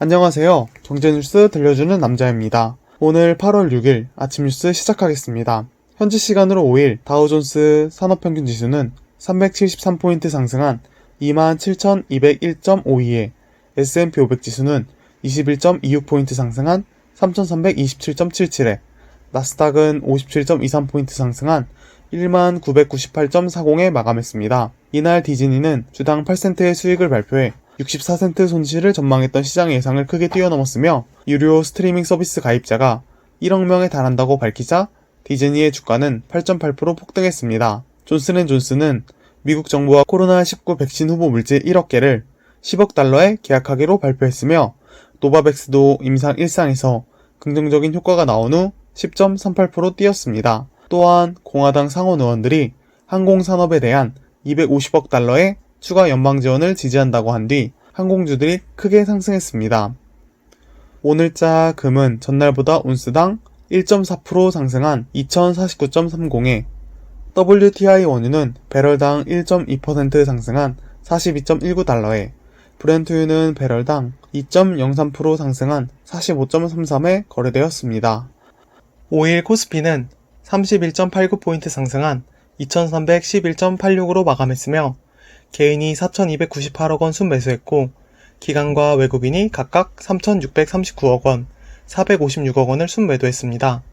안녕하세요. 경제뉴스 들려주는 남자입니다. 오늘 8월 6일 아침 뉴스 시작하겠습니다. 현지 시간으로 5일 다우존스 산업평균지수는 373포인트 상승한 27,201.52에 S&P 500지수는 21.26포인트 상승한 3,327.77에 나스닥은 57.23포인트 상승한 1998.40에 마감했습니다. 이날 디즈니는 주당 8센트의 수익을 발표해 64센트 손실을 전망했던 시장의 예상을 크게 뛰어넘었으며 유료 스트리밍 서비스 가입자가 1억 명에 달한다고 밝히자 디즈니의 주가는 8.8% 폭등했습니다. 존슨앤존슨은 미국 정부와 코로나19 백신 후보 물질 1억 개를 10억 달러에 계약하기로 발표했으며 노바백스도 임상 1상에서 긍정적인 효과가 나온 후 10.38% 뛰었습니다. 또한 공화당 상원 의원들이 항공산업에 대한 250억 달러의 추가 연방 지원을 지지한다고 한 뒤 항공주들이 크게 상승했습니다. 오늘자 금은 전날보다 온스당 1.4% 상승한 2049.30에 WTI 원유는 배럴당 1.2% 상승한 42.19달러에 브렌트유는 배럴당 2.03% 상승한 45.33에 거래되었습니다. 5일 코스피는 31.89포인트 상승한 2311.86으로 마감했으며 개인이 4,298억 원 순매수했고 기관과 외국인이 각각 3,639억 원, 456억 원을 순매도했습니다.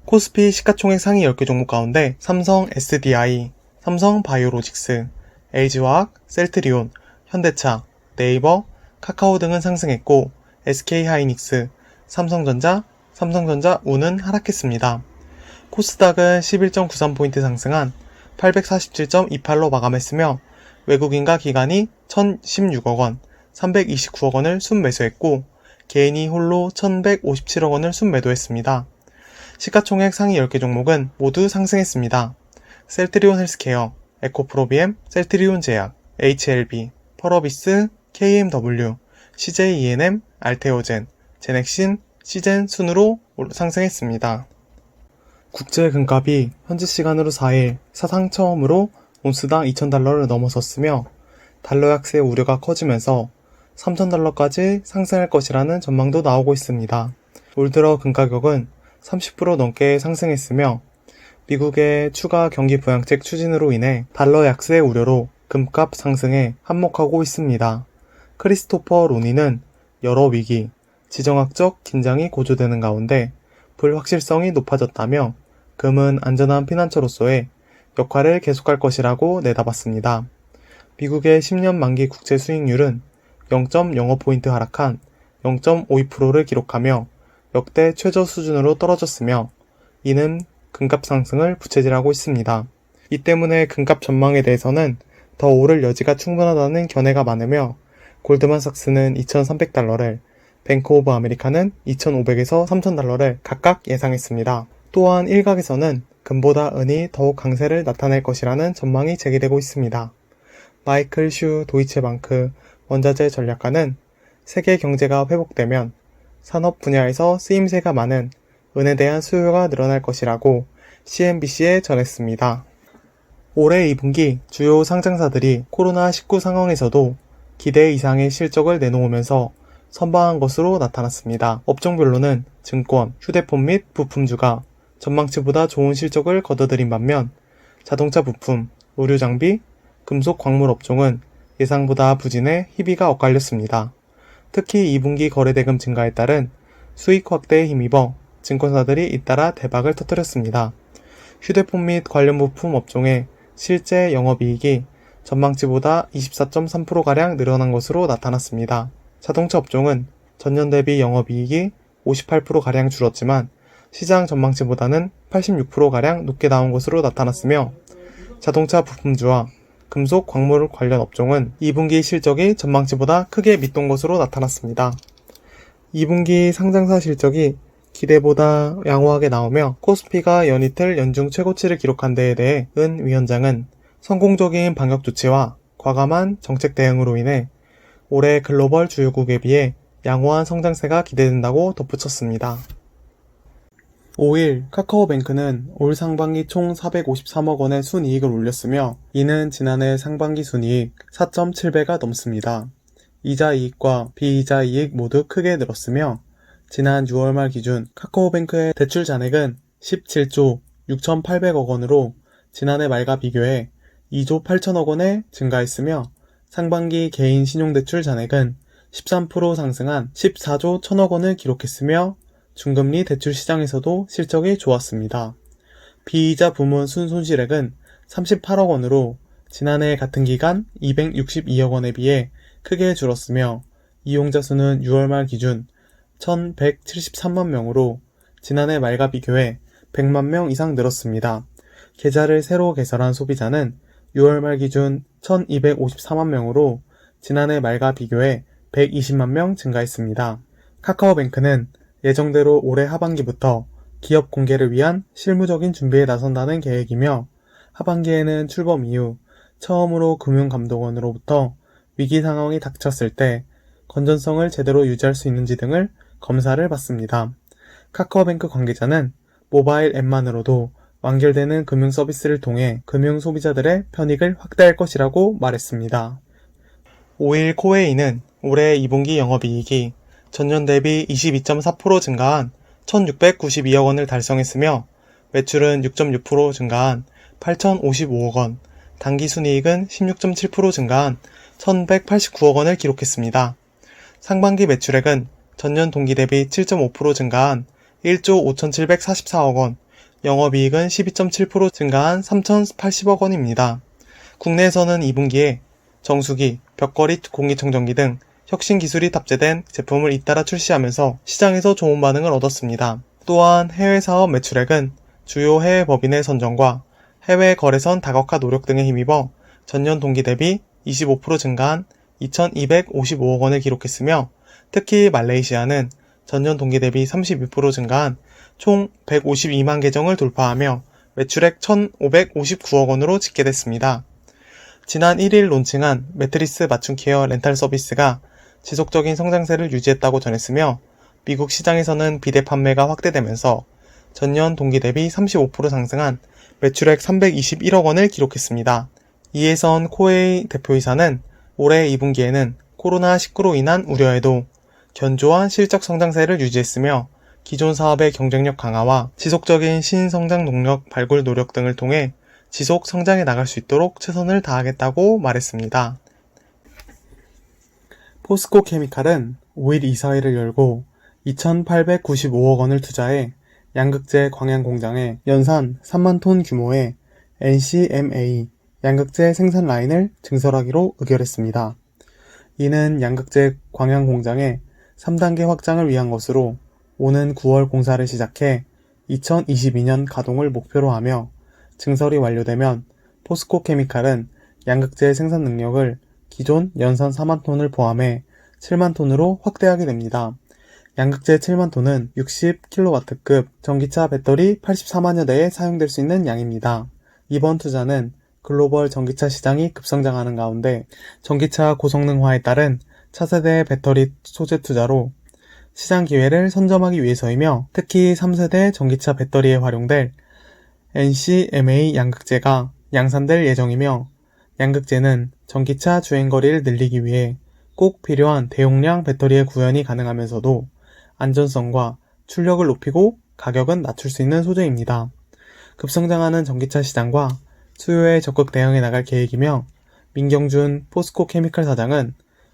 코스피 시가총액 상위 10개 종목 가운데 삼성 SDI, 삼성 바이오로직스, LG화학, 셀트리온, 현대차, 네이버, 카카오 등은 상승했고 SK하이닉스, 삼성전자 우는 하락했습니다. 코스닥은 11.93포인트 상승한 847.28로 마감했으며 외국인과 기관이 1,016억 원, 329억 원을 순매수했고 개인이 홀로 1,157억 원을 순매도했습니다. 시가총액 상위 10개 종목은 모두 상승했습니다. 셀트리온 헬스케어, 에코프로비엠, 셀트리온 제약, HLB, 펄어비스, KMW, CJENM, 알테오젠, 제넥신, 시젠 순으로 상승했습니다. 국제 금값이 현지 시간으로 4일 사상 처음으로 온스당 2,000달러를 넘어섰으며 달러 약세 우려가 커지면서 3,000달러까지 상승할 것이라는 전망도 나오고 있습니다. 올 들어 금 가격은 30% 넘게 상승했으며 미국의 추가 경기 부양책 추진으로 인해 달러 약세 우려로 금값 상승에 한몫하고 있습니다. 크리스토퍼 로니는 여러 위기, 지정학적 긴장이 고조되는 가운데 불확실성이 높아졌다며 금은 안전한 피난처로서의 역할을 계속할 것이라고 내다봤습니다. 미국의 10년 만기 국채 수익률은 0.05포인트 하락한 0.52%를 기록하며 역대 최저 수준으로 떨어졌으며 이는 금값 상승을 부채질하고 있습니다. 이 때문에 금값 전망에 대해서는 더 오를 여지가 충분하다는 견해가 많으며 골드만삭스는 2,300달러를, 뱅크 오브 아메리카는 2,500에서 3,000달러를 각각 예상했습니다. 또한 일각에서는 금보다 은이 더욱 강세를 나타낼 것이라는 전망이 제기되고 있습니다. 마이클 슈 도이체방크 원자재 전략가는 세계 경제가 회복되면 산업 분야에서 쓰임새가 많은 은에 대한 수요가 늘어날 것이라고 CNBC에 전했습니다. 올해 2분기 주요 상장사들이 코로나19 상황에서도 기대 이상의 실적을 내놓으면서 선방한 것으로 나타났습니다. 업종별로는 증권, 휴대폰 및 부품주가 전망치보다 좋은 실적을 거둬들인 반면 자동차 부품, 의료장비, 금속 광물 업종은 예상보다 부진해 희비가 엇갈렸습니다. 특히 2분기 거래대금 증가에 따른 수익 확대에 힘입어 증권사들이 잇따라 대박을 터뜨렸습니다. 휴대폰 및 관련 부품 업종의 실제 영업이익이 전망치보다 24.3%가량 늘어난 것으로 나타났습니다. 자동차 업종은 전년 대비 영업이익이 58%가량 줄었지만 시장 전망치보다는 86%가량 높게 나온 것으로 나타났으며 자동차 부품주와 금속 광물 관련 업종은 2분기 실적이 전망치보다 크게 밑돈 것으로 나타났습니다. 2분기 상장사 실적이 기대보다 양호하게 나오며 코스피가 연이틀 연중 최고치를 기록한 데에 대해 은 위원장은 성공적인 방역 조치와 과감한 정책 대응으로 인해 올해 글로벌 주요국에 비해 양호한 성장세가 기대된다고 덧붙였습니다. 5일 카카오뱅크는 올 상반기 총 453억 원의 순이익을 올렸으며 이는 지난해 상반기 순이익 4.7배가 넘습니다. 이자 이익과 비이자 이익 모두 크게 늘었으며 지난 6월 말 기준 카카오뱅크의 대출 잔액은 17조 6,800억 원으로 지난해 말과 비교해 2조 8천억 원에 증가했으며 상반기 개인 신용대출 잔액은 13% 상승한 14조 1천억 원을 기록했으며 중금리 대출 시장에서도 실적이 좋았습니다. 비이자 부문 순손실액은 38억 원으로 지난해 같은 기간 262억 원에 비해 크게 줄었으며 이용자 수는 6월 말 기준 1,173만 명으로 지난해 말과 비교해 100만 명 이상 늘었습니다. 계좌를 새로 개설한 소비자는 6월 말 기준 1,254만 명으로 지난해 말과 비교해 120만 명 증가했습니다. 카카오뱅크는 예정대로 올해 하반기부터 기업 공개를 위한 실무적인 준비에 나선다는 계획이며 하반기에는 출범 이후 처음으로 금융감독원으로부터 위기 상황이 닥쳤을 때 건전성을 제대로 유지할 수 있는지 등을 검사를 받습니다. 카카오뱅크 관계자는 모바일 앱만으로도 완결되는 금융 서비스를 통해 금융 소비자들의 편익을 확대할 것이라고 말했습니다. 5일 코웨이는 올해 2분기 영업이익이 전년 대비 22.4% 증가한 1,692억 원을 달성했으며 매출은 6.6% 증가한 8,055억 원, 당기순이익은 16.7% 증가한 1,189억 원을 기록했습니다. 상반기 매출액은 전년 동기 대비 7.5% 증가한 1조 5,744억 원, 영업이익은 12.7% 증가한 3,080억 원입니다. 국내에서는 2분기에 정수기, 벽걸이 공기청정기 등 혁신 기술이 탑재된 제품을 잇따라 출시하면서 시장에서 좋은 반응을 얻었습니다. 또한 해외 사업 매출액은 주요 해외 법인의 선정과 해외 거래선 다각화 노력 등에 힘입어 전년 동기 대비 25% 증가한 2,255억 원을 기록했으며 특히 말레이시아는 전년 동기 대비 32% 증가한 총 152만 계정을 돌파하며 매출액 1,559억 원으로 집계됐습니다. 지난 1일 론칭한 매트리스 맞춤 케어 렌탈 서비스가 지속적인 성장세를 유지했다고 전했으며 미국 시장에서는 비대 판매가 확대되면서 전년 동기 대비 35% 상승한 매출액 321억 원을 기록했습니다. 이해선 코웨이 대표이사는 올해 2분기에는 코로나19로 인한 우려에도 견조한 실적 성장세를 유지했으며 기존 사업의 경쟁력 강화와 지속적인 신성장 동력 발굴 노력 등을 통해 지속 성장해 나갈 수 있도록 최선을 다하겠다고 말했습니다. 포스코 케미칼은 5일 이사회를 열고 2,895억 원을 투자해 양극재 광양 공장에 연산 3만 톤 규모의 NCMA 양극재 생산 라인을 증설하기로 의결했습니다. 이는 양극재 광양 공장의 3단계 확장을 위한 것으로 오는 9월 공사를 시작해 2022년 가동을 목표로 하며 증설이 완료되면 포스코 케미칼은 양극재 생산 능력을 기존 연산 4만 톤을 포함해 7만 톤으로 확대하게 됩니다. 양극재 7만 톤은 60kW급 전기차 배터리 84만여 대에 사용될 수 있는 양입니다. 이번 투자는 글로벌 전기차 시장이 급성장하는 가운데 전기차 고성능화에 따른 차세대 배터리 소재 투자로 시장 기회를 선점하기 위해서이며 특히 3세대 전기차 배터리에 활용될 NCMA 양극재가 양산될 예정이며 양극재는 전기차 주행거리를 늘리기 위해 꼭 필요한 대용량 배터리의 구현이 가능하면서도 안전성과 출력을 높이고 가격은 낮출 수 있는 소재입니다. 급성장하는 전기차 시장과 수요에 적극 대응해 나갈 계획이며 민경준 포스코 케미칼 사장은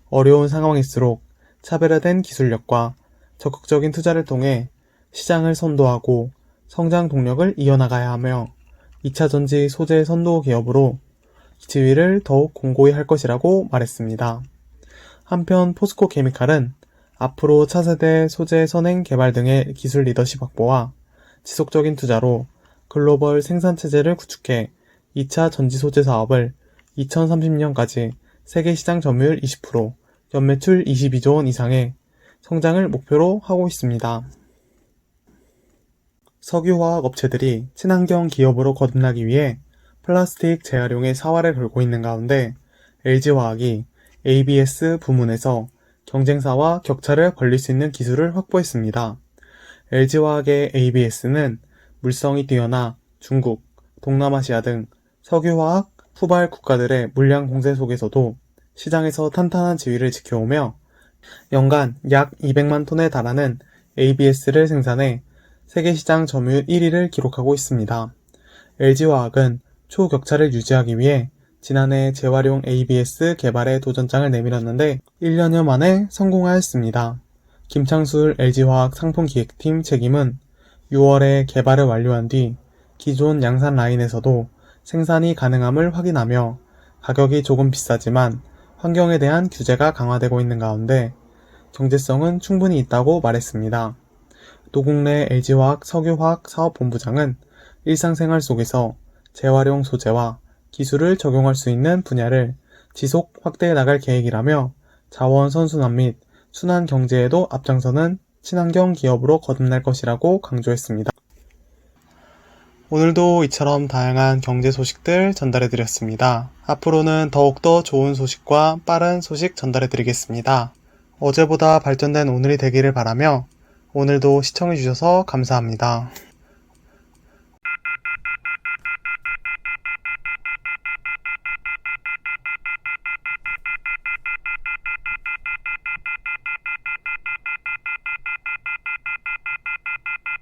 어려운 상황일수록 차별화된 기술력과 적극적인 투자를 통해 시장을 선도하고 성장 동력을 이어나가야 하며 2차전지 소재 선도 기업으로 지위를 더욱 공고히 할 것이라고 말했습니다. 한편 포스코 케미칼은 앞으로 차세대 소재 선행 개발 등의 기술 리더십 확보와 지속적인 투자로 글로벌 생산체제를 구축해 2차 전지 소재 사업을 2030년까지 세계 시장 점유율 20%, 연매출 22조 원 이상의 성장을 목표로 하고 있습니다. 석유화학 업체들이 친환경 기업으로 거듭나기 위해 플라스틱 재활용에 사활을 걸고 있는 가운데 LG화학이 ABS 부문에서 경쟁사와 격차를 벌릴 수 있는 기술을 확보했습니다. LG화학의 ABS는 물성이 뛰어나 중국, 동남아시아 등 석유화학 후발 국가들의 물량 공세 속에서도 시장에서 탄탄한 지위를 지켜오며 연간 약 200만 톤에 달하는 ABS를 생산해 세계시장 점유율 1위를 기록하고 있습니다. LG화학은 초격차를 유지하기 위해 지난해 재활용 ABS 개발에 도전장을 내밀었는데 1년여 만에 성공하였습니다. 김창술 LG화학 상품기획팀 책임은 6월에 개발을 완료한 뒤 기존 양산 라인에서도 생산이 가능함을 확인하며 가격이 조금 비싸지만 환경에 대한 규제가 강화되고 있는 가운데 경제성은 충분히 있다고 말했습니다. 노국래 LG화학 석유화학 사업본부장은 일상생활 속에서 재활용 소재와 기술을 적용할 수 있는 분야를 지속 확대해 나갈 계획이라며 자원 선순환 및 순환 경제에도 앞장서는 친환경 기업으로 거듭날 것이라고 강조했습니다. 오늘도 이처럼 다양한 경제 소식들 전달해드렸습니다. 앞으로는 더욱더 좋은 소식과 빠른 소식 전달해드리겠습니다. 어제보다 발전된 오늘이 되기를 바라며 오늘도 시청해주셔서 감사합니다.